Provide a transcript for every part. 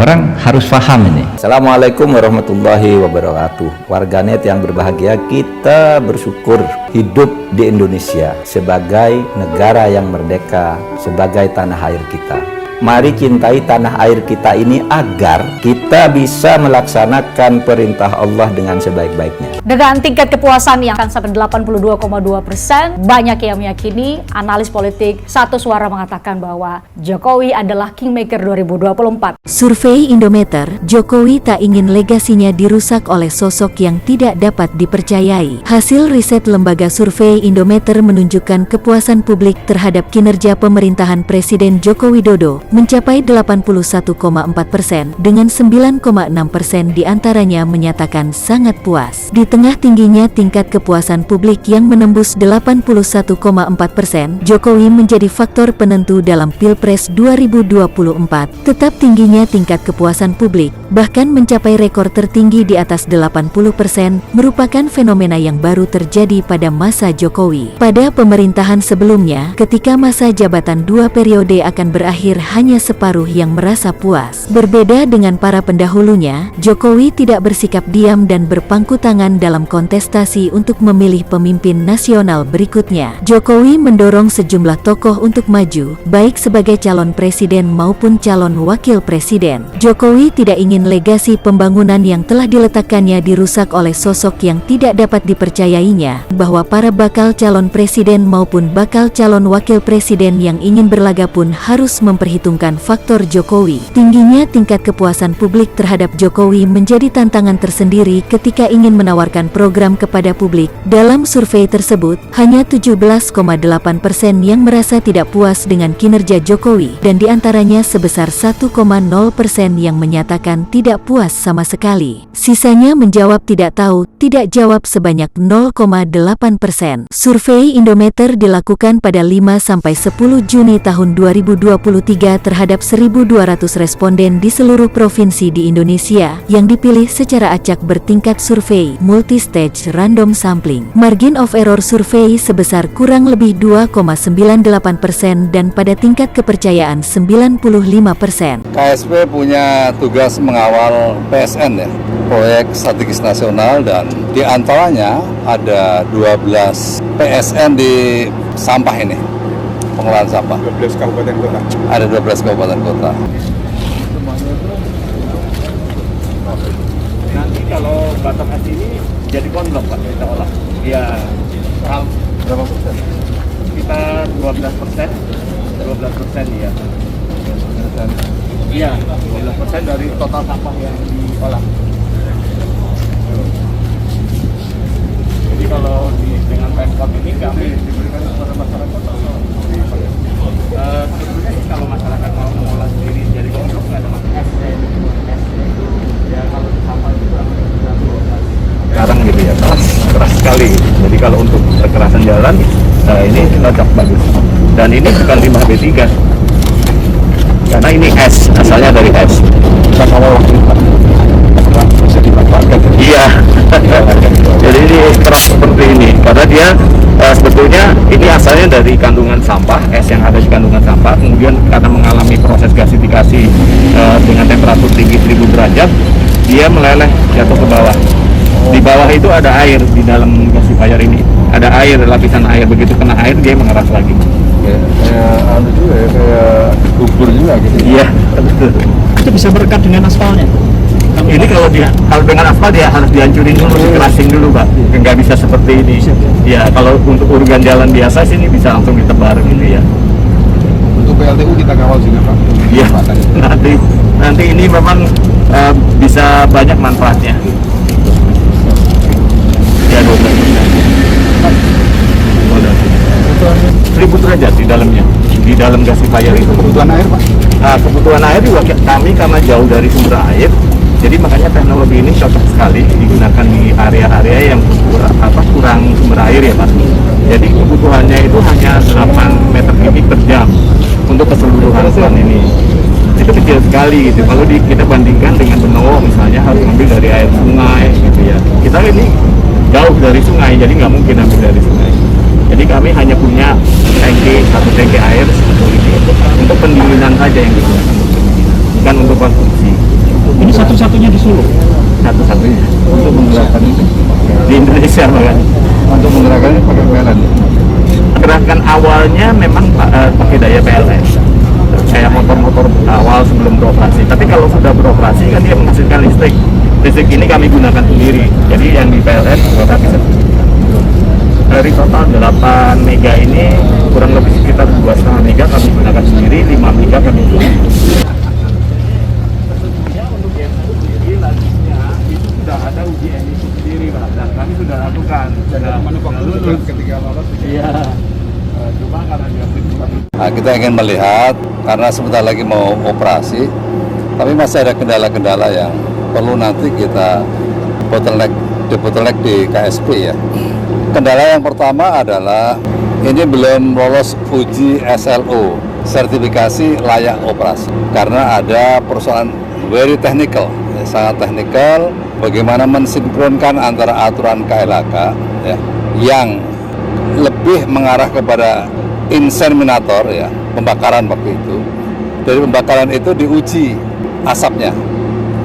Orang harus paham ini. Assalamualaikum warahmatullahi wabarakatuh. Warganet yang berbahagia, kita bersyukur hidup di Indonesia sebagai negara yang merdeka, sebagai tanah air kita. Mari cintai tanah air kita ini agar kita bisa melaksanakan perintah Allah dengan sebaik-baiknya. Dengan tingkat kepuasan yang akan sampai 82,2%, banyak yang meyakini, analis politik satu suara mengatakan bahwa Jokowi adalah Kingmaker 2024. Survei Indometer, Jokowi tak ingin legasinya dirusak oleh sosok yang tidak dapat dipercayai. Hasil riset lembaga survei Indometer menunjukkan kepuasan publik terhadap kinerja pemerintahan Presiden Joko Widodo mencapai 81,4%, dengan 9,6% diantaranya menyatakan sangat puas. Di tengah tingginya tingkat kepuasan publik yang menembus 81,4%, Jokowi menjadi faktor penentu dalam Pilpres 2024. Tetap tingginya tingkat kepuasan publik, bahkan mencapai rekor tertinggi di atas 80%, merupakan fenomena yang baru terjadi pada masa Jokowi. Pada pemerintahan sebelumnya, ketika masa jabatan 2 periode akan berakhir, hanya separuh yang merasa puas. Berbeda dengan para pendahulunya, Jokowi tidak bersikap diam dan berpangku tangan dalam kontestasi untuk memilih pemimpin nasional berikutnya. Jokowi mendorong sejumlah tokoh untuk maju, baik sebagai calon presiden maupun calon wakil presiden. Jokowi tidak ingin legasi pembangunan yang telah diletakkannya dirusak oleh sosok yang tidak dapat dipercayainya, bahwa para bakal calon presiden maupun bakal calon wakil presiden yang ingin berlaga pun harus memperhitungkan faktor Jokowi. Tingginya tingkat kepuasan publik terhadap Jokowi menjadi tantangan tersendiri ketika ingin menawarkan program kepada publik. Dalam survei tersebut, hanya 17,8% yang merasa tidak puas dengan kinerja Jokowi, dan diantaranya sebesar 1,0% yang menyatakan tidak puas sama sekali. Sisanya menjawab tidak tahu, tidak jawab sebanyak 0,8%. Survei Indometer dilakukan pada 5-10 Juni tahun 2023 terhadap 1.200 responden di seluruh provinsi di Indonesia yang dipilih secara acak bertingkat survei multi-stage random sampling. Margin of error survei sebesar kurang lebih 2,98% dan pada tingkat kepercayaan 95%. KSP punya tugas mengawal PSN ya, proyek strategis nasional, dan di antaranya ada 12 PSN di sampah ini. Pengelolaan sampah. 12 kabupaten kota. Ada 12 kabupaten kota. Nanti kalau batok hati ini jadi konblok Pak, kita olah. Ya, berapa persen? Sekitar 12%. 12% ya. Iya, 12% dari total sampah yang diolah. Jadi kalau dengan Pemkot ini kami diberikan kepada masyarakat atau sebetulnya sih kalau masyarakat mau mengolah sendiri jadi konblok nggak ada masalah. Ya kalau sampah itu Sekarang gitu ya, keras sekali. Jadi kalau untuk kekerasan jalan, ini cocok, bagus. Dan ini bukan limbah B3, karena ini es, asalnya dari es. Kita mau bisa dimanfaatkan. Iya. Jadi ini keras seperti ini, karena dia sebetulnya ini asalnya dari kandungan sampah, es yang ada di kandungan sampah, kemudian karena mengalami proses gasifikasi dengan temperatur tinggi 1000 derajat, dia meleleh jatuh ke bawah. Di bawah itu ada air, di dalam gasifier ini ada air, lapisan air, begitu kena air dia mengeras lagi. kayak juga ya, kayak gugur juga gitu. Iya, betul. Itu bisa merekat dengan aspalnya. Ini kalau dengan aspal dia harus dihancurin dulu, dikerasin dulu, Pak. Nggak bisa seperti ini. Ya, kalau untuk urban jalan biasa sih ini bisa langsung ditebar gitu ya. Untuk PLTU kita kawal juga Pak. Iya. Nanti ini memang bisa banyak manfaatnya. Ya, 1000 derajat di dalamnya, di dalam gasifier itu. Kebutuhan air Pak? Nah, kebutuhan air juga kami karena jauh dari sumber air, jadi makanya teknologi ini cocok sekali digunakan di area-area yang kurang sumber air ya Pak. Jadi kebutuhannya itu hanya 8 meter kubik per jam untuk keseluruhan plant ini. Itu kecil sekali gitu. Kalau kita bandingkan dengan Benowo misalnya harus ambil dari air sungai gitu ya. Kita ini jauh dari sungai, jadi nggak mungkin ambil dari sungai. Jadi kami hanya punya satu tangki air seperti ini untuk pendinginan saja yang digunakan, bukan untuk konsumsi. satu-satunya di Solo. Satu-satunya untuk menggerakkan ini di Indonesia, bahkan untuk menggerakkan ini pakai PLN. Gerakan awalnya memang pakai daya PLN, kayak motor-motor awal sebelum beroperasi. Tapi kalau sudah beroperasi kan dia menghasilkan listrik. Listrik ini kami gunakan sendiri. Jadi yang di PLN kita bisa dari total 8 mega ini kurang lebih sekitar 2,5 mega kami gunakan sendiri, 5 mega kami gunakan. Untuk yang sendiri lanjutnya itu sudah ada uji emisi sendiri, Pak, dan kami sudah lakukan. Sudah lulus ketika lolos. Iya. Cuma karena dia Nah, kita ingin melihat karena sebentar lagi mau operasi, tapi masih ada kendala-kendala yang perlu nanti kita bottleneck di KSP ya. Kendala yang pertama adalah ini belum lolos uji SLO, sertifikasi layak operasi, karena ada persoalan very technical, ya, sangat teknikal, bagaimana mensinkronkan antara aturan KLHK ya, yang lebih mengarah kepada inseminator ya, pembakaran waktu itu. Dari pembakaran itu diuji asapnya.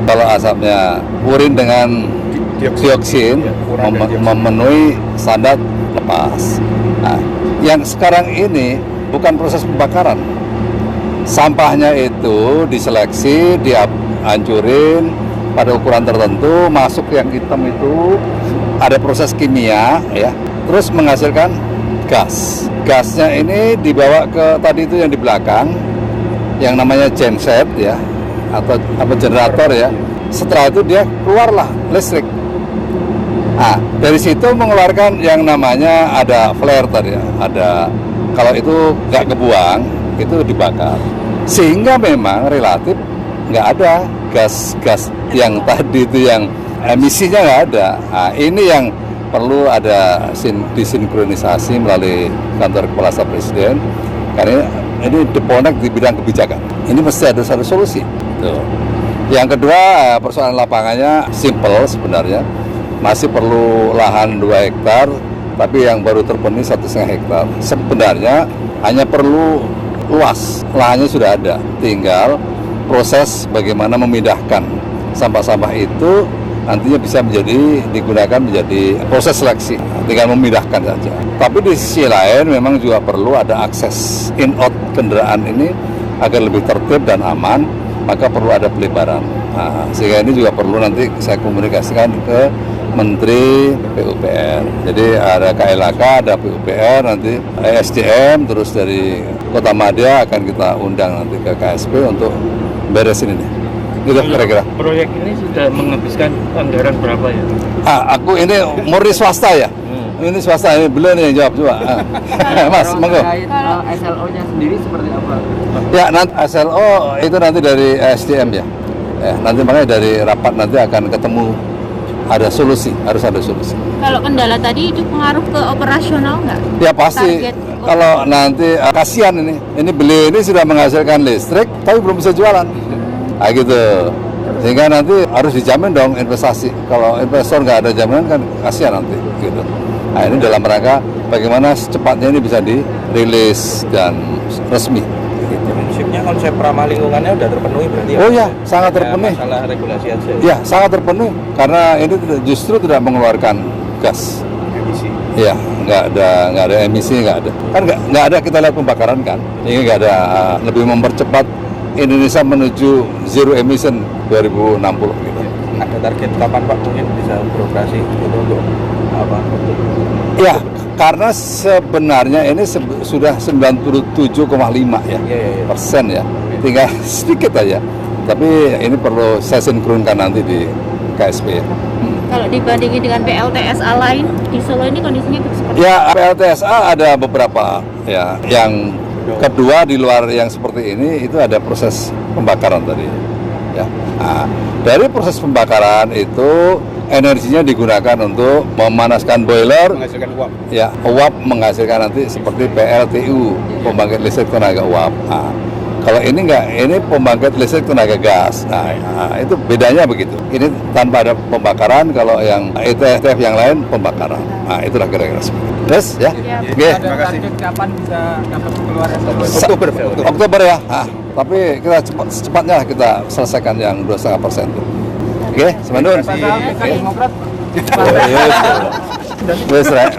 Kalau asapnya urin dengan dioksin memenuhi standar lepas. Nah, yang sekarang ini bukan proses pembakaran. Sampahnya itu diseleksi, dihancurin pada ukuran tertentu, masuk yang hitam itu ada proses kimia ya, terus menghasilkan gas. Gasnya ini dibawa ke tadi itu yang di belakang, yang namanya genset ya, atau apa generator ya. Setelah itu dia keluarlah listrik. Nah, dari situ mengeluarkan yang namanya ada flare tadi ya, ada, kalau itu nggak kebuang itu dibakar, sehingga memang relatif nggak ada gas-gas yang tadi itu yang emisinya nggak ada. Nah, ini yang perlu ada disinkronisasi melalui kantor kepala staf presiden, karena ini bottleneck di bidang kebijakan. Ini mesti ada satu solusi. Tuh. Yang kedua, persoalan lapangannya simple sebenarnya. Masih perlu lahan 2 hektar, tapi yang baru terpenuhi 1,5 hektar. Sebenarnya hanya perlu luas, lahannya sudah ada. Tinggal proses bagaimana memindahkan sampah-sampah itu nantinya bisa digunakan menjadi proses seleksi. Tinggal memindahkan saja. Tapi di sisi lain memang juga perlu ada akses in-out kendaraan ini agar lebih tertib dan aman, maka perlu ada pelebaran. Nah, sehingga ini juga perlu nanti saya komunikasikan ke Menteri PUPR. Jadi ada KLHK, ada PUPR, nanti SDM, terus dari Kota Madya akan kita undang nanti ke KSP untuk beresin ini. Gitu kira-kira. Proyek ini sudah menghabiskan anggaran berapa ya? Aku ini murni swasta ya. Ini swasta, ini beliau nih yang jawab coba. Mas, monggo. Kalau SLO-nya sendiri seperti apa? Ya, nanti SLO itu nanti dari SDM ya. Nanti makanya dari rapat nanti akan ketemu, ada solusi, harus ada solusi. Kalau kendala tadi itu pengaruh ke operasional nggak? Ya pasti. Target Kalau nanti kasihan ini beliau ini sudah menghasilkan listrik, tapi belum bisa jualan. Nah gitu. Sehingga nanti harus dijamin dong investasi. Kalau investor nggak ada jaminan kan kasihan nanti. Gitu. Nah ini dalam rangka bagaimana secepatnya ini bisa dirilis dan resmi. Prinsipnya konsep ramah lingkungannya udah terpenuhi berarti ya? Oh ya, sangat terpenuhi. Masalah regulasi aja. Ya, sangat terpenuhi karena ini justru tidak mengeluarkan gas. Emisi. Iya, nggak ada emisi, nggak ada. Kan nggak ada, kita lihat pembakaran kan. Ini nggak ada, lebih mempercepat Indonesia menuju zero emission 2060 gitu. Ada target kapan Pak mungkin bisa beroperasi untuk apa? Ya, karena sebenarnya ini sudah 97,5 ya, persen ya, tinggal sedikit aja. Tapi ini perlu saya sinkronkan nanti di KSP ya. Kalau dibandingin dengan PLTSA lain di Solo ini kondisinya seperti Ya, PLTSA ada beberapa ya. Yang kedua di luar yang seperti ini itu ada proses pembakaran tadi. Ya. Nah, dari proses pembakaran itu energinya digunakan untuk memanaskan boiler, Menghasilkan uap. ya, uap menghasilkan nanti seperti PLTU, pembangkit listrik tenaga uap. Nah, kalau ini enggak, ini pembangkit listrik tenaga gas. Nah, itu bedanya begitu. Ini tanpa ada pembakaran, kalau yang ETF yang lain pembakaran. Nah, itulah kira-kira seperti itu. Terus ya. Oke. Ada target kapan bisa dapat keluar Oktober ya. Nah, tapi kita secepatnya kita selesaikan yang 2,5% itu. Oke, semandun. Demokrat. Wes rek.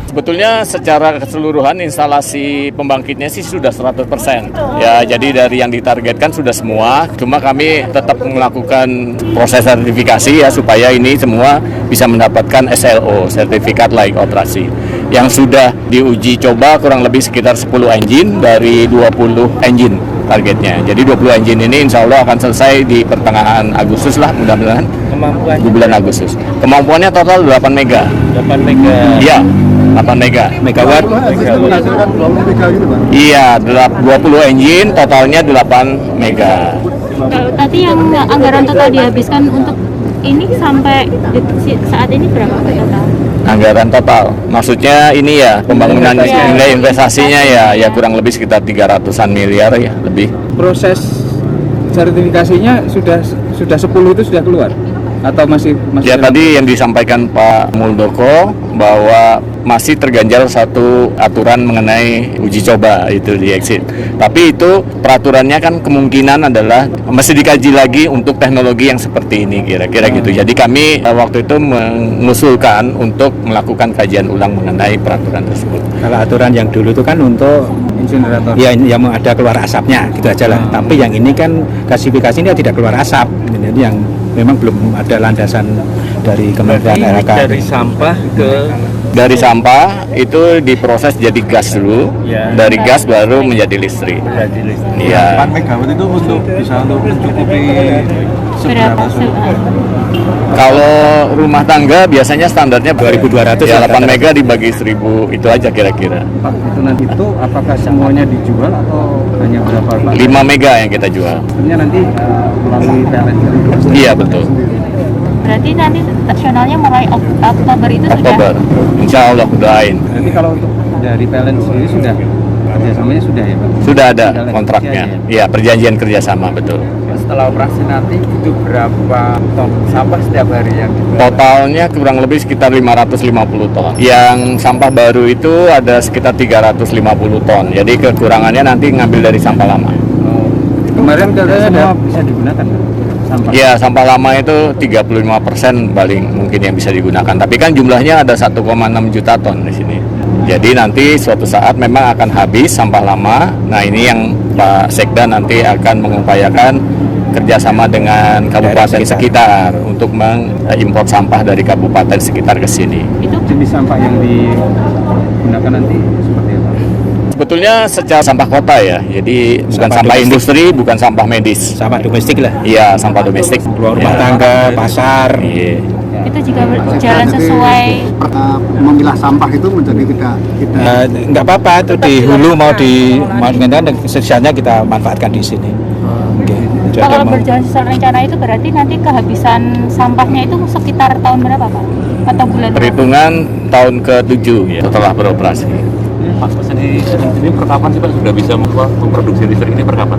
Sebetulnya secara keseluruhan instalasi pembangkitnya sih sudah 100%. Ya, jadi dari yang ditargetkan sudah semua. Cuma kami tetap melakukan proses sertifikasi ya supaya ini semua bisa mendapatkan SLO, sertifikat layak operasi. Yang sudah diuji coba kurang lebih sekitar 10 engine dari 20 engine targetnya. Jadi 20 engine ini insya Allah akan selesai di pertengahan Agustus lah, mudah-mudahan di bulan Agustus. Kemampuannya total 8 mega. 8 mega. Iya, 8 mega. Megawatt. Iya, 20 engine, totalnya 8 mega. Kalau tadi yang anggaran total dihabiskan untuk ini sampai saat ini berapa total? Anggaran total, maksudnya ini ya pembangunan nilai investasinya ya kurang lebih sekitar 300-an miliar ya lebih. Proses sertifikasinya sudah 10 itu sudah keluar atau masih Ya tadi yang disampaikan Pak Muldoko bahwa masih terganjal satu aturan mengenai uji coba itu di exit. Tapi itu peraturannya kan kemungkinan adalah masih dikaji lagi untuk teknologi yang seperti ini kira-kira gitu. Jadi kami waktu itu mengusulkan untuk melakukan kajian ulang mengenai peraturan tersebut. Kalau aturan yang dulu itu kan untuk insinerator. ya yang ada keluar asapnya gitu aja lah. Tapi yang ini kan klasifikasinya tidak keluar asap. Jadi yang memang belum ada landasan dari Kementerian LHK. Dari sampah ke Dari sampah itu diproses jadi gas dulu, Ya. dari gas baru menjadi listrik. Iya. 8 megawatt itu untuk bisa untuk mencukupi Berapa? Kalau rumah tangga biasanya standarnya 2.200 ya, ya, 8 mega dibagi 1000 itu aja kira-kira. Pak, itu nanti itu apakah semuanya dijual atau hanya berapa Pak? 5 mega yang kita jual. Sebenarnya nanti melalui PLN. Iya betul. Berarti nanti nasionalnya mulai Oktober itu Oktober. Insya Allah doain. Nanti kalau untuk dari PLN sendiri sudah kerjasamanya sudah ya Pak? Sudah ada kontraknya. Iya, perjanjian kerjasama betul. Setelah operasi nanti itu berapa ton sampah setiap hari yang Totalnya kurang lebih sekitar 550 ton. Yang sampah baru itu ada sekitar 350 ton. Jadi kekurangannya nanti ngambil dari sampah lama. kemarin katanya ada bisa digunakan sampah. Ya, sampah lama itu 35% paling mungkin yang bisa digunakan. Tapi kan jumlahnya ada 1,6 juta ton di sini. Jadi nanti suatu saat memang akan habis sampah lama. Nah, ini yang Pak Sekda nanti akan mengupayakan kerjasama dengan kabupaten sekitar untuk mengimpor sampah dari kabupaten sekitar ke sini. itu Jenis sampah yang digunakan nanti seperti apa? Sebetulnya secara sampah kota ya, jadi bukan Sampah sampah domestik. industri, bukan sampah medis. Sampah domestik lah. Iya, sampah domestik. Keluar rumah Ya. tangga, pasar. Iya. itu jika berjalan sesuai memilah sampah itu menjadi tidak Nggak apa-apa itu di hulu mau di sisanya kita manfaatkan di sini. Oke. Jadi kalau mau- berjalan sesuai rencana itu berarti nanti kehabisan sampahnya itu sekitar tahun berapa Pak? Atau bulan berapa? Perhitungan tahun ke-7 ya, setelah beroperasi. Pak, ini per kapan sih Pak sudah bisa memproduksi listrik ini per kapan?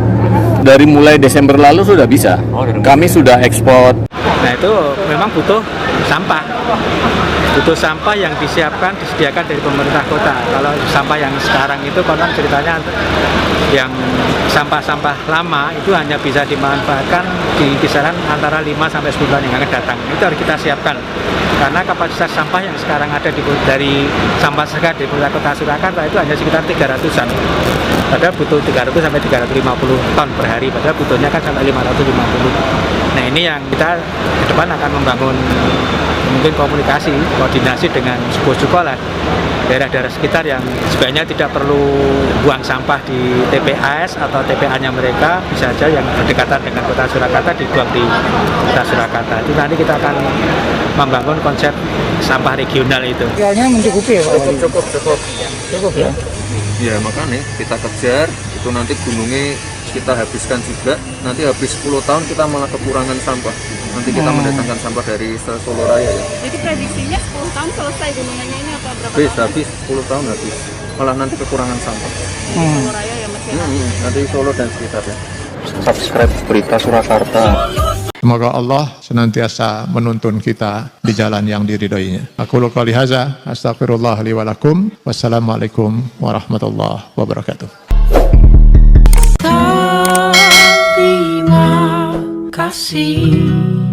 Dari mulai Desember lalu sudah bisa. Oh, dari Kami sudah ekspor. Nah itu memang butuh sampah. Butuh sampah yang disiapkan, disediakan dari pemerintah kota. Kalau sampah yang sekarang itu konon ceritanya yang sampah-sampah lama itu hanya bisa dimanfaatkan di kisaran antara 5 sampai 10 bulan yang akan datang. Itu harus kita siapkan. Karena kapasitas sampah yang sekarang ada dari sampah segar di kota Surakarta itu hanya sekitar 300-an. Padahal butuh 300 sampai 350 ton per hari, padahal butuhnya kan sampai 550. Nah ini yang kita ke depan akan membangun mungkin komunikasi, koordinasi dengan sekolah-sekolah daerah-daerah sekitar yang sebenarnya tidak perlu buang sampah di TPAS atau TPA-nya mereka, bisa saja yang berdekatan dengan kota Surakarta dibuang di kota Surakarta. Itu nanti kita akan membangun konsep sampah regional itu. Kayaknya mencukupi ya Pak? Cukup ya. Ya makanya kita kejar itu nanti gunungnya kita habiskan juga. Nanti habis 10 tahun kita malah kekurangan sampah. Nanti kita mendatangkan sampah dari Solo Raya ya. Jadi prediksinya 10 tahun selesai gunungannya ini apa berapa Habis 10 tahun habis. Malah nanti kekurangan sampah. Solo Raya ya masih Nanti Solo dan sekitarnya. Subscribe Berita Surakarta. Semoga Allah senantiasa menuntun kita di jalan yang diridhoinya. Aku qouli hadza, astaghfirullah li wa lakum. Wassalamualaikum warahmatullahi wabarakatuh. kasih.